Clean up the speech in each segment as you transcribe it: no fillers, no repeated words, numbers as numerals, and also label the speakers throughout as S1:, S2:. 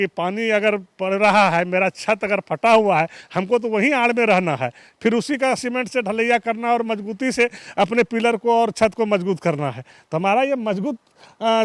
S1: कि पानी अगर पड़ रहा है, मेरा छत अगर फटा हुआ है, हमको तो वहीं आड़ में रहना है, फिर उसी का सीमेंट से ढलैया करना और मजबूती से अपने पिलर को और छत को मजबूत करना है। तो हमारा ये मजबूत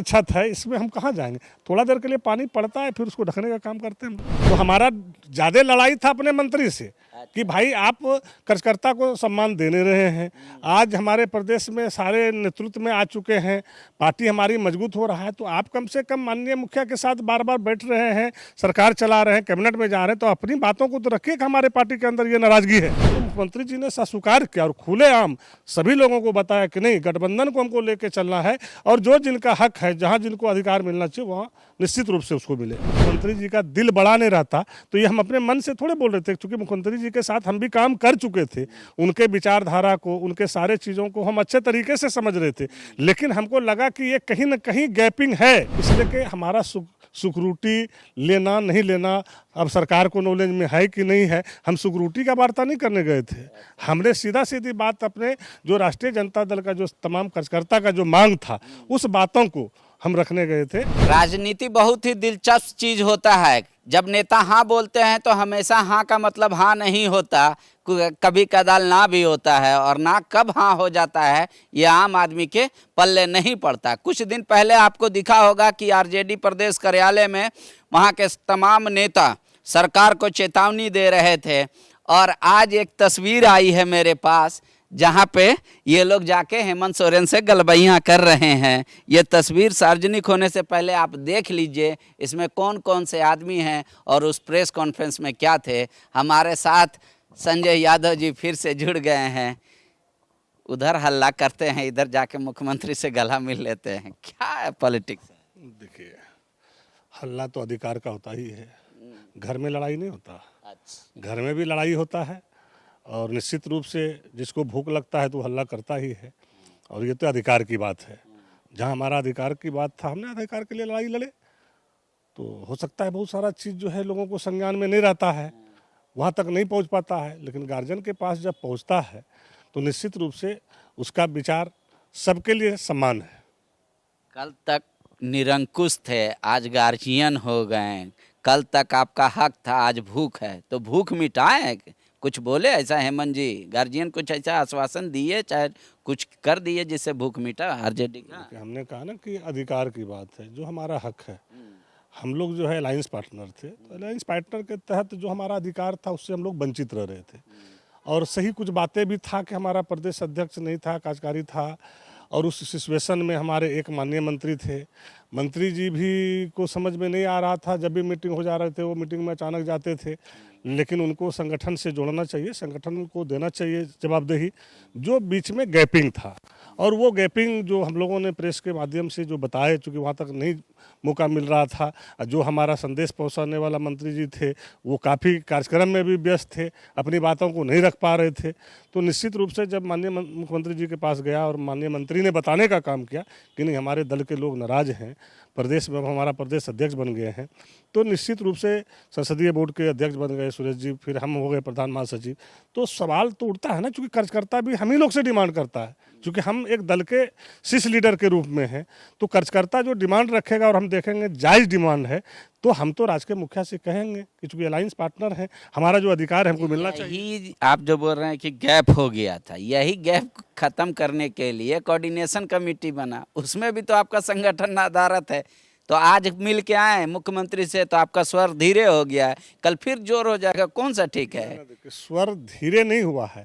S1: छत है, इसमें हम कहाँ जाएंगे। थोड़ा देर के लिए पानी पड़ता है, फिर उसको ढकने का काम करते हैं। तो हमारा ज़्यादा लड़ाई था अपने मंत्री से कि भाई आप कार्यकर्ता को सम्मान देने रहे हैं। आज हमारे प्रदेश में सारे नेतृत्व में आ चुके हैं, पार्टी हमारी मजबूत हो रहा है, तो आप कम से कम माननीय मुखिया के साथ बार बार बैठ रहे हैं, सरकार चला रहे हैं, कैबिनेट में जा रहे हैं, तो अपनी बातों को तो रखिए कि हमारे पार्टी के अंदर ये नाराजगी है। तो मुख्यमंत्री जी ने स्वीकार किया और खुलेआम सभी लोगों को बताया कि नहीं, गठबंधन को हमको लेके चलना है और जो जिनका हक है, जहाँ जिनको अधिकार मिलना चाहिए वहाँ निश्चित रूप से उसको मिले। मुख्यमंत्री जी का दिल बड़ा नहीं रहता, तो ये हम अपने मन से थोड़े बोल रहे थे, क्योंकि मुख्यमंत्री जी के साथ हम भी काम कर चुके थे। उनके विचारधारा को, उनके सारे चीज़ों को हम अच्छे तरीके से समझ रहे थे, लेकिन हमको लगा कि ये कहीं ना कहीं गैपिंग है, इसलिए कि हमारा सिक्योरिटी लेना नहीं लेना अब सरकार को नॉलेज में है कि नहीं है। हम सिक्योरिटी का वार्ता नहीं करने गए थे, हमने सीधा सीधी बात अपने जो राष्ट्रीय जनता दल का जो तमाम कार्यकर्ता का जो मांग था, उस बातों को हम रखने गए थे।
S2: राजनीति बहुत ही दिलचस्प चीज होता है। जब नेता हाँ बोलते हैं तो हमेशा हाँ का मतलब हाँ नहीं होता, कभी कदाल ना भी होता है, और ना कब हाँ हो जाता है ये आम आदमी के पल्ले नहीं पड़ता। कुछ दिन पहले आपको दिखा होगा कि आरजेडी प्रदेश कार्यालय में वहाँ के तमाम नेता सरकार को चेतावनी दे रहे थे, और आज एक तस्वीर आई है मेरे पास जहाँ पे ये लोग जाके हेमंत सोरेन से गलबैयाँ कर रहे हैं। ये तस्वीर सार्वजनिक होने से पहले आप देख लीजिए इसमें कौन कौन से आदमी हैं और उस प्रेस कॉन्फ्रेंस में क्या थे। हमारे साथ संजय यादव जी फिर से जुड़ गए हैं। उधर हल्ला करते हैं, इधर जाके मुख्यमंत्री से गला मिल लेते हैं। क्या है पॉलिटिक्स?
S1: देखिए, हल्ला तो अधिकार का होता ही है, घर में लड़ाई नहीं होता। घर में भी लड़ाई होता है, और निश्चित रूप से जिसको भूख लगता है तो हल्ला करता ही है, और ये तो अधिकार की बात है। जहाँ हमारा अधिकार की बात था, हमने अधिकार के लिए लड़ाई लड़े। तो हो सकता है बहुत सारा चीज़ जो है लोगों को संज्ञान में नहीं रहता है, वहाँ तक नहीं पहुँच पाता है, लेकिन गार्जियन के पास जब पहुँचता है तो निश्चित रूप से उसका विचार सबके लिए समान है।
S2: कल तक निरंकुश थे, आज गार्जियन हो गए। कल तक आपका हक था, आज भूख है, तो भूख मिटाएं। कुछ बोले ऐसा हेमंत जी? गार्जियन कुछ ऐसा आश्वासन दिए, चाहे कुछ कर दिए जिससे भूख मिटा आरजेडी का?
S1: हमने कहा ना कि अधिकार की बात है, जो हमारा हक है। हम लोग जो है अलायंस पार्टनर थे, तो अलायंस पार्टनर के तहत जो हमारा अधिकार था उससे हम लोग वंचित रह रहे थे। और सही कुछ बातें भी था कि हमारा प्रदेश अध्यक्ष नहीं था, कार्यकारी था, और उस सिचुएशन में हमारे एक माननीय मंत्री थे। मंत्री जी भी को समझ में नहीं आ रहा था, जब भी मीटिंग हो जा रहे थे वो मीटिंग में अचानक जाते थे, लेकिन उनको संगठन से जोड़ना चाहिए, संगठन को देना चाहिए जवाबदेही। जो बीच में गैपिंग था, और वो गैपिंग जो हम लोगों ने प्रेस के माध्यम से जो बताए, चूँकि वहाँ तक नहीं मौका मिल रहा था, जो हमारा संदेश पहुँचाने वाला मंत्री जी थे वो काफ़ी कार्यक्रम में भी व्यस्त थे, अपनी बातों को नहीं रख पा रहे थे। तो निश्चित रूप से जब माननीय मुख्यमंत्री जी के पास गया और माननीय मंत्री ने बताने का काम किया कि नहीं, हमारे दल के लोग नाराज़ हैं, प्रदेश में हमारा प्रदेश अध्यक्ष बन गए हैं, तो निश्चित रूप से संसदीय बोर्ड के अध्यक्ष बन गए सुरेश जी, फिर हम हो गए प्रधान महासचिव। तो सवाल तो उठता है ना, क्योंकि कार्यकर्ता भी हम ही लोग से डिमांड करता है, क्योंकि हम एक दल के शीर्ष लीडर के रूप में हैं। तो कार्यकर्ता जो डिमांड रखेगा और हम देखेंगे जायज़ डिमांड है, तो हम तो राज्य के मुखिया से कहेंगे कि चूँकि अलायंस पार्टनर है, हमारा जो अधिकार है हमको मिलना चाहिए।
S2: यही आप जो बोल रहे हैं कि गैप हो गया था, यही गैप खत्म करने के लिए कोऑर्डिनेशन कमेटी बना, उसमें भी तो आपका संगठन आधारित है। तो आज मिल के आए मुख्यमंत्री से, तो आपका स्वर धीरे हो गया है, कल फिर जोर हो जाएगा। कौन सा ठीक है?
S1: स्वर धीरे नहीं हुआ है,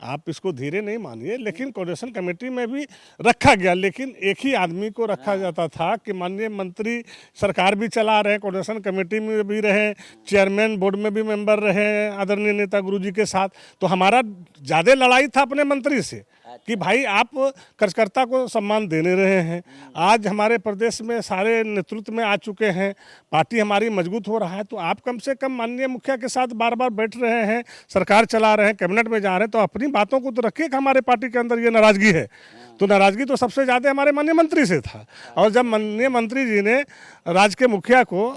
S1: आप इसको धीरे नहीं मानिए, लेकिन कोऑर्डिनेशन कमेटी में भी रखा गया, लेकिन एक ही आदमी को रखा जाता था कि माननीय मंत्री सरकार भी चला रहे, कोऑर्डिनेशन कमेटी में भी रहे, चेयरमैन बोर्ड में भी मेंबर रहे आदरणीय नेता गुरुजी के साथ। तो हमारा ज़्यादा लड़ाई था अपने मंत्री से कि भाई आप कार्यकर्ता को सम्मान देने रहे हैं। आज हमारे प्रदेश में सारे नेतृत्व में आ चुके हैं, पार्टी हमारी मजबूत हो रहा है, तो आप कम से कम माननीय मुखिया के साथ बार बार बैठ रहे हैं, सरकार चला रहे हैं, कैबिनेट में जा रहे हैं, तो अपनी बातों को तो रखिए कि हमारे पार्टी के अंदर ये नाराज़गी है। तो नाराज़गी तो सबसे ज़्यादा हमारे माननीय मंत्री से था, और जब माननीय मंत्री जी ने राज्य के मुखिया को,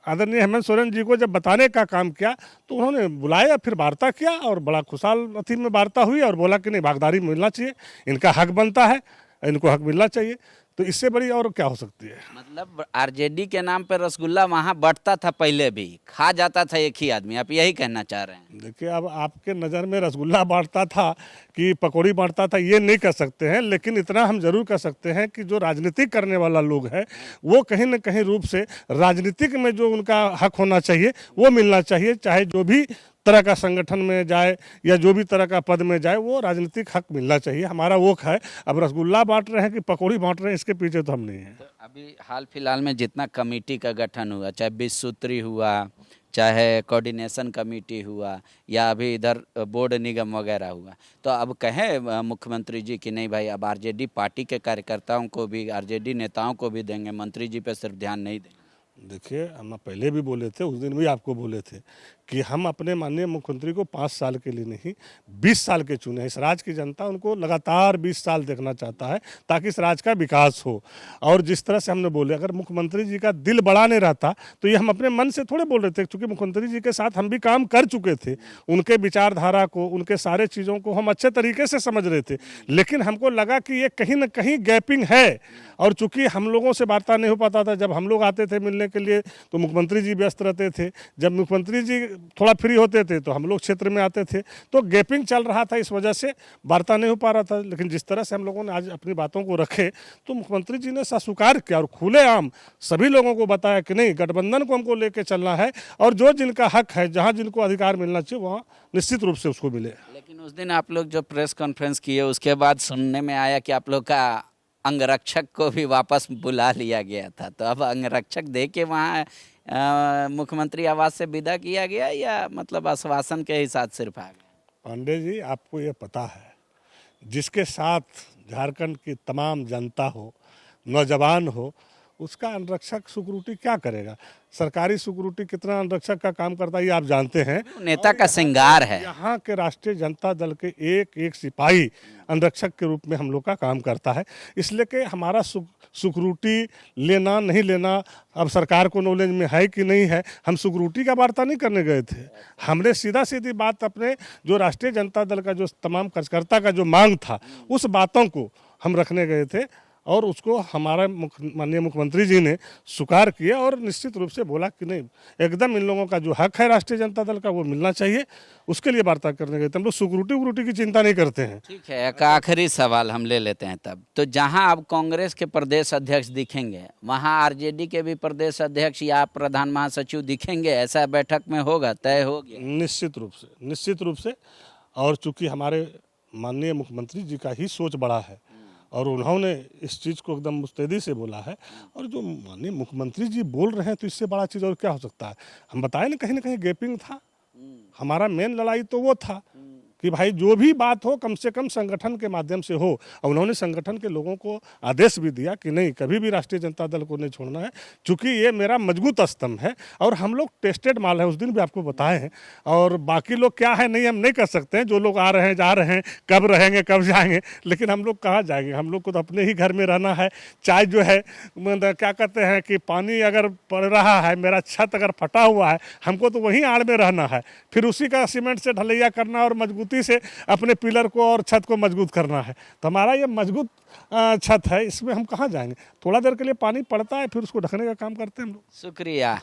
S1: आदरणीय हेमंत सोरेन जी को जब बताने का काम किया, तो उन्होंने बुलाया, फिर वार्ता किया, और बड़ा खुशहाल अथी में वार्ता हुई, और बोला कि नहीं, भागीदारी मिलना चाहिए, इनका हक बनता है, इनको हक मिलना चाहिए। तो इससे बड़ी और क्या हो सकती है।
S2: मतलब आरजेडी के नाम पे रसगुल्ला वहाँ बंटता था, पहले भी खा जाता था एक ही आदमी, आप यही कहना चाह रहे हैं?
S1: देखिए, अब आपके नज़र में रसगुल्ला बांटता था कि पकौड़ी बांटता था, ये नहीं कर सकते हैं, लेकिन इतना हम जरूर कर सकते हैं कि जो राजनीति करने वाला लोग है वो कहीं न कहीं रूप से राजनीतिक में जो उनका हक होना चाहिए वो मिलना चाहिए, चाहे जो भी तरह का संगठन में जाए या जो भी तरह का पद में जाए, वो राजनीतिक हक मिलना चाहिए, हमारा वो है। अब रसगुल्ला बांट रहे हैं कि पकौड़ी बांट रहे हैं, इसके पीछे तो हम नहीं हैं।
S2: तो अभी हाल फिलहाल में जितना कमेटी का गठन हुआ, चाहे 20 सूत्री हुआ, चाहे कोऑर्डिनेशन कमेटी हुआ, या अभी इधर बोर्ड निगम वगैरह हुआ, तो अब कहें मुख्यमंत्री जी कि नहीं भाई, अब आरजेडी पार्टी के कार्यकर्ताओं को भी, आरजेडी नेताओं को भी देंगे, मंत्री जी पे सिर्फ ध्यान नहीं देंगे?
S1: देखिए, हम पहले भी बोले थे, उस दिन भी आपको बोले थे कि हम अपने माननीय मुख्यमंत्री को 5 साल के लिए नहीं 20 साल के चुने। इस राज्य की जनता उनको लगातार 20 साल देखना चाहता है ताकि इस राज्य का विकास हो। और जिस तरह से हमने बोले, अगर मुख्यमंत्री जी का दिल बड़ा नहीं रहता तो ये हम अपने मन से थोड़े बोल रहे थे, क्योंकि मुख्यमंत्री जी के साथ हम भी काम कर चुके थे, उनके विचारधारा को, उनके सारे चीज़ों को हम अच्छे तरीके से समझ रहे थे। लेकिन हमको लगा कि ये कहीं ना कहीं गैपिंग है, और चूंकि हम लोगों से वार्ता नहीं हो पाता था, जब हम लोग आते थे मिलने के लिए तो मुख्यमंत्री जी व्यस्त रहते थे, जब मुख्यमंत्री जी थोड़ा फ्री होते थे तो हम लोग क्षेत्र में आते थे, तो गैपिंग चल रहा था, इस वजह से वार्ता नहीं हो पा रहा था। लेकिन जिस तरह से हम लोगों ने आज अपनी बातों को रखे तो मुख्यमंत्री जी ने स्वीकार किया और खुलेआम सभी लोगों को बताया कि नहीं, गठबंधन को हमको लेके चलना है, और जो जिनका हक है, जहाँ जिनको अधिकार मिलना चाहिए वहाँ निश्चित रूप से उसको मिले।
S2: लेकिन उस दिन आप लोग जो प्रेस कॉन्फ्रेंस किए, उसके बाद सुनने में आया कि आप लोग का अंगरक्षक को भी वापस बुला लिया गया था, तो अब अंगरक्षक दे के वहाँ मुख्यमंत्री आवास से विदा किया गया, या मतलब आश्वासन के ही साथ सिर्फ आ गया?
S1: पांडे जी, आपको ये पता है, जिसके साथ झारखंड की तमाम जनता हो, नौजवान हो, उसका अंगरक्षक सिक्योरिटी क्या करेगा? सरकारी सिक्योरिटी कितना अंगरक्षक का काम करता है ये आप जानते हैं।
S2: नेता का श्रृंगार है।
S1: यहाँ के राष्ट्रीय जनता दल के एक एक सिपाही अंगरक्षक के रूप में हम लोग का काम करता है, इसलिए कि हमारा सिक्योरिटी लेना नहीं लेना अब सरकार को नॉलेज में है कि नहीं है। हम सिक्योरिटी का वार्ता नहीं करने गए थे, हमने सीधा सीधी बात अपने जो राष्ट्रीय जनता दल का जो तमाम कार्यकर्ता का जो मांग था उस बातों को हम रखने गए थे, और उसको हमारा माननीय मुख्यमंत्री जी ने स्वीकार किया और निश्चित रूप से बोला कि नहीं, एकदम इन लोगों का जो हक है राष्ट्रीय जनता दल का वो मिलना चाहिए, उसके लिए वार्ता करने गए थे। हम लोग सिक्योरिटी की चिंता नहीं करते हैं।
S2: ठीक है, एक आखिरी सवाल हम ले लेते हैं तब। तो जहां अब कांग्रेस के प्रदेश अध्यक्ष दिखेंगे, वहां आरजेडी के भी प्रदेश अध्यक्ष या प्रधान महासचिव दिखेंगे? ऐसा बैठक में होगा, तय हो गया?
S1: निश्चित रूप से। और चूंकि हमारे माननीय मुख्यमंत्री जी का ही सोच बड़ा है और उन्होंने इस चीज़ को एकदम मुस्तैदी से बोला है, और जो माननीय मुख्यमंत्री जी बोल रहे हैं तो इससे बड़ा चीज़ और क्या हो सकता है। हम बताए ना कहीं गैपिंग था, हमारा मेन लड़ाई तो वो था कि भाई जो भी बात हो कम से कम संगठन के माध्यम से हो, और उन्होंने संगठन के लोगों को आदेश भी दिया कि नहीं, कभी भी राष्ट्रीय जनता दल को नहीं छोड़ना है, क्योंकि ये मेरा मजबूत स्तंभ है और हम लोग टेस्टेड माल है, उस दिन भी आपको बताए हैं। और बाकी लोग क्या है नहीं हम नहीं कर सकते हैं, जो लोग आ रहे हैं जा रहे हैं, कब रहेंगे कब जाएंगे, लेकिन हम लोग कहाँ जाएंगे, हम लोग को तो अपने ही घर में रहना है। चाहे जो है क्या कहते हैं कि पानी अगर पड़ रहा है, मेरा छत अगर फटा हुआ है, हमको तो वहीं आड़ में रहना है, फिर उसी का सीमेंट से ढलैया करना और मजबूती से अपने पिलर को और छत को मजबूत करना है। तो हमारा ये मजबूत छत है, इसमें हम कहाँ जाएंगे। थोड़ा देर के लिए पानी पड़ता है, फिर उसको ढकने का काम करते हैं हम लोग।
S2: शुक्रिया।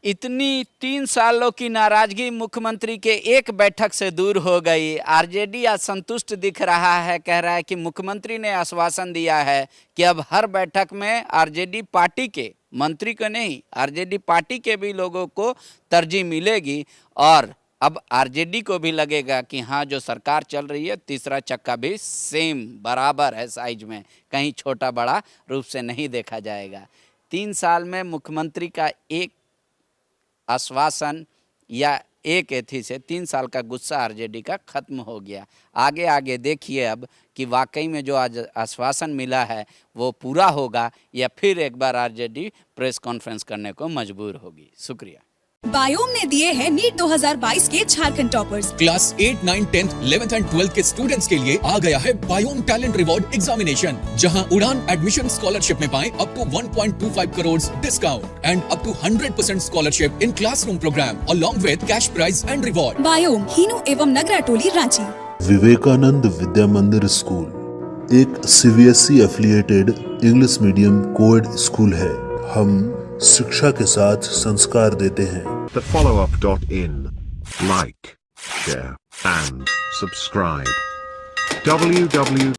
S2: इतनी 3 सालों की नाराजगी मुख्यमंत्री के एक बैठक से दूर हो गई। आरजेडी आज संतुष्ट दिख रहा है, कह रहा है कि मुख्यमंत्री ने आश्वासन दिया है कि अब हर बैठक में आरजेडी पार्टी के मंत्री को नहीं, आरजेडी पार्टी के भी लोगों को तरजीह मिलेगी, और अब आरजेडी को भी लगेगा कि हाँ, जो सरकार चल रही है तीसरा चक्का भी सेम बराबर है साइज में, कहीं छोटा बड़ा रूप से नहीं देखा जाएगा। 3 साल में मुख्यमंत्री का एक आश्वासन या एक एथी से 3 साल का गुस्सा आरजेडी का खत्म हो गया। आगे आगे देखिए अब कि वाकई में जो आज आश्वासन मिला है वो पूरा होगा, या फिर एक बार आरजेडी प्रेस कॉन्फ्रेंस करने को मजबूर होगी। शुक्रिया।
S3: बायोम ने दिए हैं नीट 2022 के Jharkhand toppers.
S4: Class 8, 9, 10, 11th and 12th के स्टूडेंट्स के लिए आ गया है बायोम टैलेंट रिवॉर्ड एग्जामिनेशन, जहां उड़ान एडमिशन स्कॉलरशिप में पाएं up to 1.25 crore discount and up to 100% scholarship in classroom programme along with cash prize and reward.
S3: Biome, Hinoo एवं नगरा टोली, रांची।
S5: विवेकानंद विद्या मंदिर स्कूल, एक CBSE affiliated English medium coed school है। हम शिक्षा के साथ संस्कार देते हैं।
S6: The followup.in. Like, share, and subscribe. www